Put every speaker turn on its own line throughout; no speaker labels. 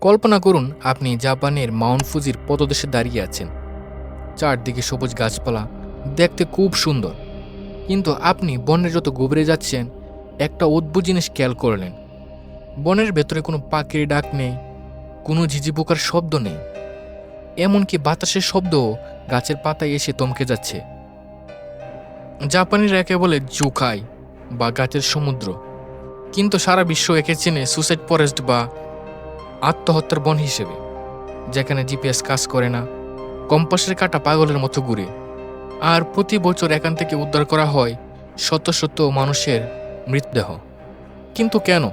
কল্পনা করুন আপনি জাপানের মাউন্ট ফুজির পদদেশে দাঁড়িয়ে আছেন। চারদিকে সবুজ গাছপালা, দেখতে খুব সুন্দর। কিন্তু আপনি বনের যত গভীরে যাচ্ছেন, একটা অদ্ভুত জিনিস খেয়াল করলেন। বনের ভেতরে কোনো পাখির ডাক নেই, কোনো ঝিঝি পোকার শব্দ নেই, এমনকি বাতাসের শব্দও গাছের পাতায় এসে থমকে যাচ্ছে। জাপানিরা একে বলে জুকাই বা গাছের সমুদ্র, কিন্তু সারা বিশ্ব একে চেনে সুসাইড ফরেস্ট বা আত্মহত্যার বন হিসেবে, যেখানে জিপিএস কাজ করে না, কম্পাসের কাঁটা পাগলের মতো ঘুরে। আর প্রতি বছর এখান থেকে উদ্ধার করা হয় শত শত মানুষের মৃতদেহ। কিন্তু কেন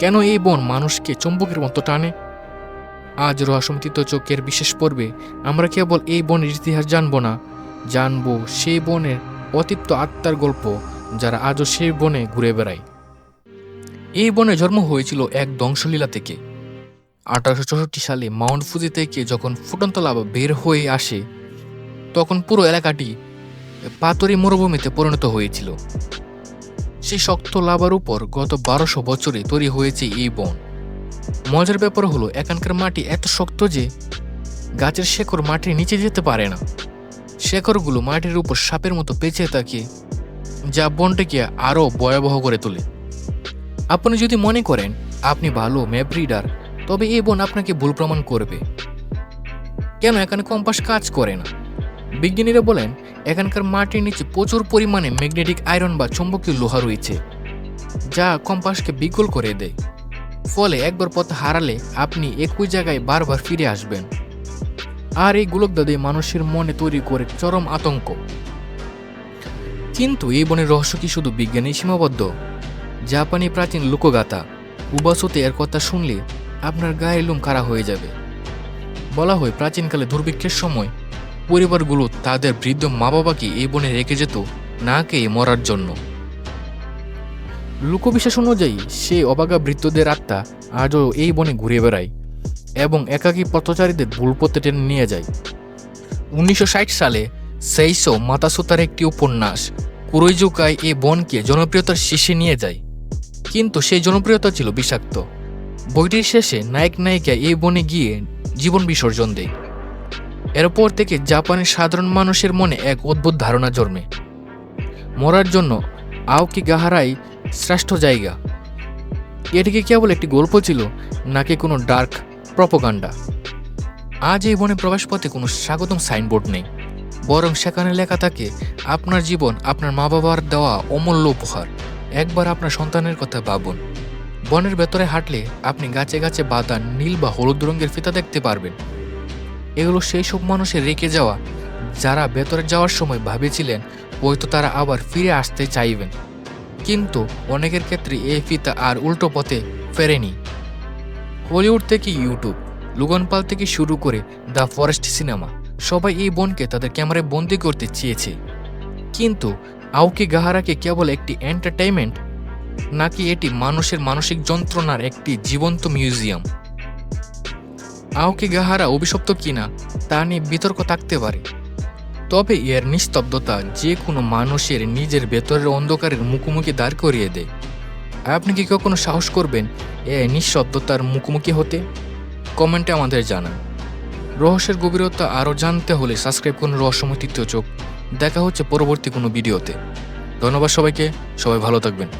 কেন এই বন মানুষকে চুম্বকের মতো টানে? আজ রহস্যমতীত চোখের বিশেষ পর্বে আমরা কেবল এই বনের ইতিহাস জানব না, জানব সেই বনের অতিপ্ত আত্মার গল্প, যারা আজও সেই বনে ঘুরে বেড়ায়। এই বনে জন্ম হয়েছিল এক ধ্বংসলীলা থেকে। 1864 সালে মাউন্ট ফুজি থেকে যখন ফুটন্ত লাভা বের হয়ে আসে, তখন পুরো এলাকাটি পাথরি মরুভূমিতে পরিণত হয়েছিল। সেই শক্ত লাভার উপর গত 1200 বছরে তৈরি হয়েছে এই বন। মজার ব্যাপার হলো, এখানকার মাটি এত শক্ত যে গাছের শেকড় মাটির নিচে যেতে পারে না। শেকড়গুলো মাটির উপর সাপের মতো পেঁচিয়ে থাকে, যা বনটাকে আরও ভয়াবহ করে তোলে। আপনি যদি মনে করেন আপনি ভালো ম্যাপ রিডার, তবে এই বন আপনাকে ভুল প্রমাণ করবে। কেন এখানে কম্পাস কাজ করে না? বিজ্ঞানীরা বলেন এখানকার মাটির নিচে প্রচুর পরিমাণে ম্যাগনেটিক আয়রন বা চুম্বকীয় লোহা রয়েছে, যা কম্পাসকে বিকল করে দেয়। ফলে একবার পথ হারালে আপনি একই জায়গায় বারবার ফিরে আসবেন। আর এই গোলকধাঁধে মানুষের মনে তৈরি করে চরম আতঙ্ক। কিন্তু এই বনের রহস্য কি শুধু বিজ্ঞানেই সীমাবদ্ধ? জাপানি প্রাচীন লোকগাথা উবাসোতে এর কথা শুনলে আপনার গায়ে লোম খাড়া হয়ে যাবে। বলা হয় প্রাচীনকালে দুর্ভিক্ষের সময় পরিবারগুলো তাদের বৃদ্ধ মা বাবাকে এই বনে রেখে যেত না খেয়ে মরার জন্য। লোকবিশ্বাস অনুযায়ী সেই অবাগা বৃদ্ধদের আত্মা আজও এই বনে ঘুরে বেড়ায় এবং একাকী পথচারীদের ভুল পথে টেনে নিয়ে যায়। 1960 সালে সেইসো মাতাসুতার একটি উপন্যাস কুরোইজুকাই এই বনকে জনপ্রিয়তার শীর্ষে নিয়ে যায়, কিন্তু সেই জনপ্রিয়তা ছিল বিষাক্ত। বইটির শেষে নায়ক নায়িকা এই বনে গিয়ে জীবন বিসর্জন দেয়। এরপর থেকে জাপানের সাধারণ মানুষের মনে এক অদ্ভুত ধারণা জন্মে, মরার জন্য আওকিগাহারাই শ্রেষ্ঠ জায়গা। এটিকে কেবল একটি গল্প ছিল নাকি কোনো ডার্ক প্রপোগান্ডা? আজ এই বনে প্রবেশপথে কোনো স্বাগতম সাইনবোর্ড নেই, বরং সেখানে লেখা থাকে আপনার জীবন আপনার মা বাবার দেওয়া অমূল্য উপহার। একবার আপনার সন্তানের কথা ভাবুন। বনের ভেতরে হাঁটলে আপনি গাছে গাছে বাঁধা নীল বা হলুদ রঙের ফিতা দেখতে পারবেন। এগুলো সেই সব মানুষের রেখে যাওয়া, যারা ভেতরে যাওয়ার সময় ভেবেছিলেন হয়তো তারা আবার ফিরে আসতে চাইবেন, কিন্তু অনেকের ক্ষেত্রে এই ফিতা আর উল্টো পথে ফেরেনি। হলিউড থেকে ইউটিউব, লোগান পল থেকে শুরু করে দ্য ফরেস্ট সিনেমা, সবাই এই বনকে তাদের ক্যামেরায় বন্দি করতে চেয়েছে। কিন্তু আওকিগাহারাকে কেবল একটি এন্টারটেইনমেন্ট, নাকি এটি মানুষের মানসিক যন্ত্রণার একটি জীবন্ত মিউজিয়াম? আওকিগাহারা অভিশপ্ত কিনা তা নিয়ে বিতর্ক থাকতে পারে, তবে এর নিস্তব্ধতা যে কোনো মানুষের নিজের ভেতরের অন্ধকারের মুখোমুখি দাঁড় করিয়ে দেয়। আপনি কি কখনো সাহস করবেন এ নিঃশব্দতার মুখোমুখি হতে? কমেন্টে আমাদের জানান। রহস্যের গভীরতা আরও জানতে হলে সাবস্ক্রাইব করুন রহস্যময় তৃতীয় চোখ। দেখা হচ্ছে পরবর্তী কোনো ভিডিওতে। ধন্যবাদ সবাইকে, সবাই ভালো থাকবেন।